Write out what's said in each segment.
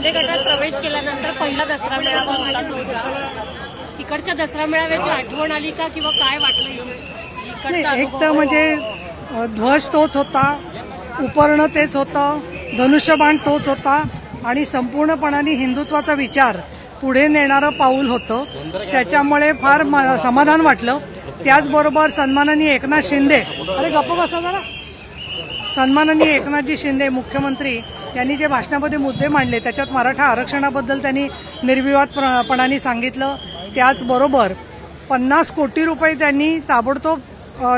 शिंदे गटात प्रवेश केल्यानंतर पहिला दसरा मेळावा होता तुमचा. इकडच्या दसरा मेळाव्याची आठवण आली का किंवा काय वाटलं इकडचा एक अनुभव? तर म्हणजे ध्वज तोच होता, उपरणं तेच होतं, धनुष्यबाण तोच होता आणि संपूर्णपणाने हिंदुत्वाचा विचार पुढे नेणारं पाऊल होतं. त्याच्यामुळे फार समाधान वाटलं. त्याचबरोबर सन्माननीय एकनाथ शिंदे, अरे गप्प बसा जरा, सन्माननीय एकनाथजी शिंदे मुख्यमंत्री यांनी जे भाषणामध्ये मुद्दे मांडले त्याच्यात मराठा आरक्षणाबद्दल त्यांनी निर्विवादपणाने सांगितलं. त्याचबरोबर 50 कोटी रुपये त्यांनी ताबडतोब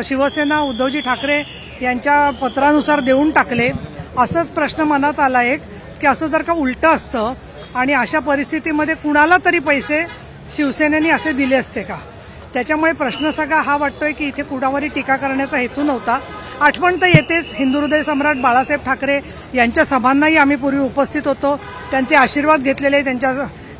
शिवसेना उद्धवजी ठाकरे यांच्या पत्रानुसार देऊन टाकले. असंच प्रश्न मनात आला एक की असं जर का उलटं असतं आणि अशा परिस्थितीमध्ये कुणाला तरी पैसे शिवसेनेने असे दिले असते का. त्याच्यामुळे प्रश्न सगळा हा वाटतोय की इथे कुणावरही टीका करण्याचा हेतू नव्हता. आठवण तर येतेच हिंदू हृदय सम्राट बाळासाहेब ठाकरे यांच्या सभांनाही आम्ही पूर्वी उपस्थित होतो, त्यांचे आशीर्वाद घेतलेले, त्यांच्या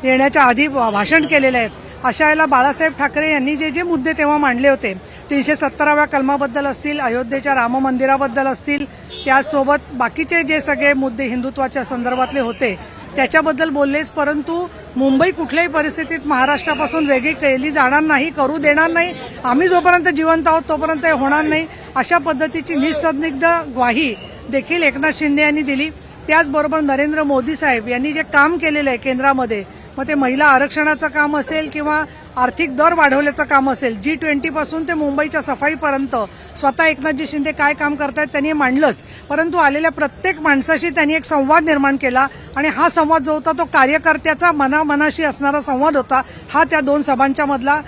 येण्याच्या आधी भाषण केलेले आहेत. अशा वेळेला बाळासाहेब ठाकरे यांनी जे जे मुद्दे तेव्हा मांडले होते 370व्या कलमाबद्दल असतील, अयोध्येच्या राम मंदिराबद्दल असतील, त्याचसोबत बाकीचे जे सगळे मुद्दे हिंदुत्वाच्या संदर्भातले होते त्याच्याबद्दल बोललेच. परंतु मुंबई कुठल्याही परिस्थितीत महाराष्ट्रापासून वेगळी केली जाणार नाही, करू देणार नाही, आम्ही जोपर्यंत जिवंत आहोत तोपर्यंत हे होणार नाही, अशा पद्धतीची निसंदिग्ध ग्वाही देखील एकनाथ शिंदे यांनी दिली. त्याचबरोबर नरेंद्र मोदी साहेब यांनी जे काम केलेलं आहे केंद्रामध्ये, मग ते महिला आरक्षणाचं काम असेल किंवा आर्थिक दर वाढवल्याचं काम असेल, G20 पासून ते मुंबईच्या सफाईपर्यंत स्वतः एकनाथजी शिंदे काय काम करतायत त्यांनी मांडलंच. परंतु आलेल्या प्रत्येक माणसाशी त्यांनी एक संवाद निर्माण केला आणि हा संवाद जो होता तो कार्यकर्त्याचा मनामनाशी असणारा संवाद होता. हा त्या दोन सभांच्या मधला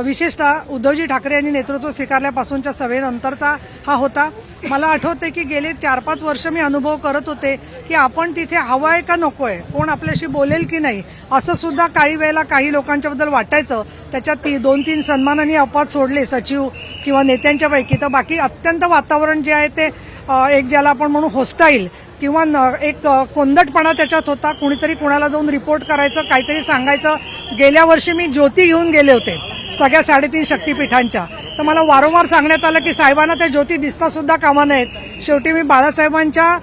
विशेषतः उद्धवजी ठाकरे यांनी नेतृत्व स्वीकारल्यापासूनच्या सभेनंतरचा हा होता. मला आठवते की गेले 4-5 वर्ष मी अनुभव करत होते की आपण तिथे हवं आहे का नको आहे, कोण आपल्याशी बोलेल की नाही, असं सुद्धा काही वेळेला काही लोकांच्याबद्दल वाटायचं. त्याच्यात 2-3 सन्माननीय अपवाद सोडले सचिव किंवा नेत्यांच्यापैकी, तर बाकी अत्यंत वातावरण जे आहे ते एक ज्याला आपण म्हणू होस्टाईल किंवा एक कोंदटपणा त्याच्यात होता. कुणीतरी कुणाला जाऊन रिपोर्ट करायचं, काहीतरी सांगायचं. गेल्या वर्षी मी ज्योती घेऊन गेले होते सगळ्या 3.5 शक्तीपीठांच्या, तर मला वारंवार सांगण्यात आलं की साहेबांना त्या ज्योती दिसता सुद्धा कामा नाहीत. शेवटी मी बाळासाहेबांच्या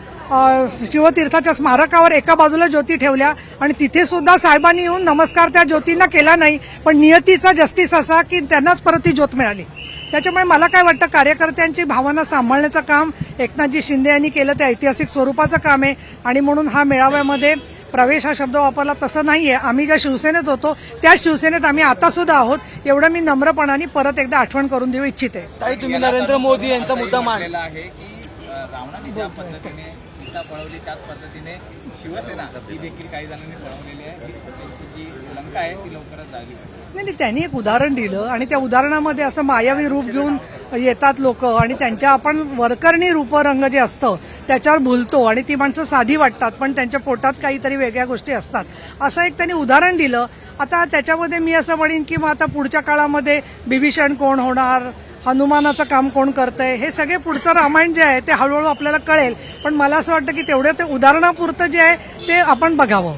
शिवतीर्थाच्या स्मारकावर एका बाजूला ज्योती ठेवल्या आणि तिथे सुद्धा साहेबांनी येऊन नमस्कार त्या ज्योतींना केला नाही, पण नियतीचा जस्टिस असा की त्यांनाच परत ती ज्योत मिळाली. त्याच्यामुळे मला काय वाटतं, कार्यकर्त्यांची भावना सांभाळण्याचं काम एकनाथजी शिंदे यांनी केलं, ते ऐतिहासिक स्वरूपाचं काम आहे. आणि म्हणून हा मेळाव्यामध्ये प्रवेश हा शब्द वापरला तसं नाहीये. आम्ही ज्या शिवसेनेत होतो त्याच शिवसेनेत आम्ही आता सुद्धा आहोत, एवढं मी नम्रपणाने परत एकदा आठवण करून देऊ इच्छिते. ताई, तुम्ही नरेंद्र मोदी यांचा मुद्दा मांडलेला आहे की रावणाने ज्या पद्धतीने सीता पळवली त्याच पद्धतीने शिवसेना ही देखील काही जणांनी पळवलेली आहे. त्यांची जी लंका आहे ती लवकरच जागली. नाही, त्यांनी एक उदाहरण दिलं आणि त्या उदाहरणामध्ये असं मायावी रूप घेऊन येतात लोक आणि त्यांच्या आपण वरकरणी रूपरंग जे असतं त्याच्यावर भुलतो आणि ती माणसं साधी वाटतात, पण त्यांच्या पोटात काहीतरी वेगळ्या गोष्टी असतात. असं एक त्यांनी उदाहरण दिलं. आता त्याच्यामध्ये मी असं म्हणेन की मग आता पुढच्या काळामध्ये बिभीषण कोण होणार, हनुमानाचं काम कोण करतंय, हे सगळे पुढचं रामायण जे आहे ते हळूहळू आपल्याला कळेल. पण मला असं वाटतं की तेवढं ते उदाहरणापुरतं जे आहे ते आपण बघावं.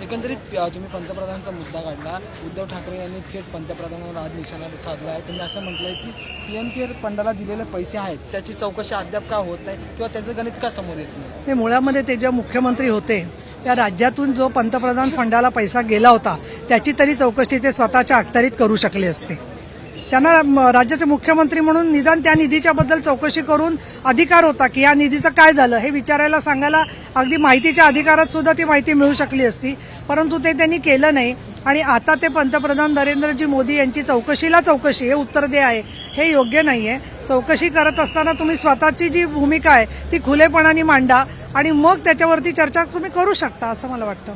एकंदरीत तुम्ही पंतप्रधानांचा मुद्दा काढला. उद्धव ठाकरे यांनी थेट पंतप्रधानांवर आज निशाणा साधला आहे. तुम्ही असं म्हटलंय की पीएम केअर फंडाला दिलेले पैसे आहेत त्याची चौकशी अद्याप का होत नाही किंवा त्याचं गणित का समोर येत नाही. ते मुळामध्ये ते जे मुख्यमंत्री होते त्या राज्यातून जो पंतप्रधान फंडाला पैसा गेला होता त्याची तरी चौकशी ते स्वतःच्या अखत्यारीत करू शकले असते. त्यांना राज्याचे मुख्यमंत्री म्हणून निदान त्या निधीच्या बद्दल चौकशी करून अधिकार होता की या निधीचं काय झालं हे विचारायला सांगायला अगदी माहितीच्या अधिकारात सुद्धा ती माहिती मिळू शकली असती. परंतु ते त्यांनी केलं नाही आणि आता ते पंतप्रधान नरेंद्रजी मोदी यांची चौकशीला चौकशी हे उत्तर दे आहे, हे योग्य नाहीये. चौकशी करत असताना तुम्ही स्वतःची जी भूमिका आहे ती खुलेपणाने मांडा आणि मग त्याच्यावरती चर्चा तुम्ही करू शकता असं मला वाटतं.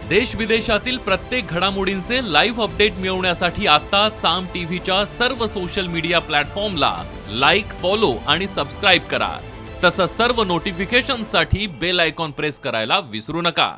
देश विदेशातील प्रत्येक घडामोडींचे लाईव्ह अपडेट मिळवण्यासाठी आता साम टीव्हीच्या सर्व सोशल मीडिया प्लॅटफॉर्मला लाईक, फॉलो आणि सबस्क्राईब करा. तसंच सर्व नोटिफिकेशनसाठी बेल आयकॉन प्रेस करायला विसरू नका.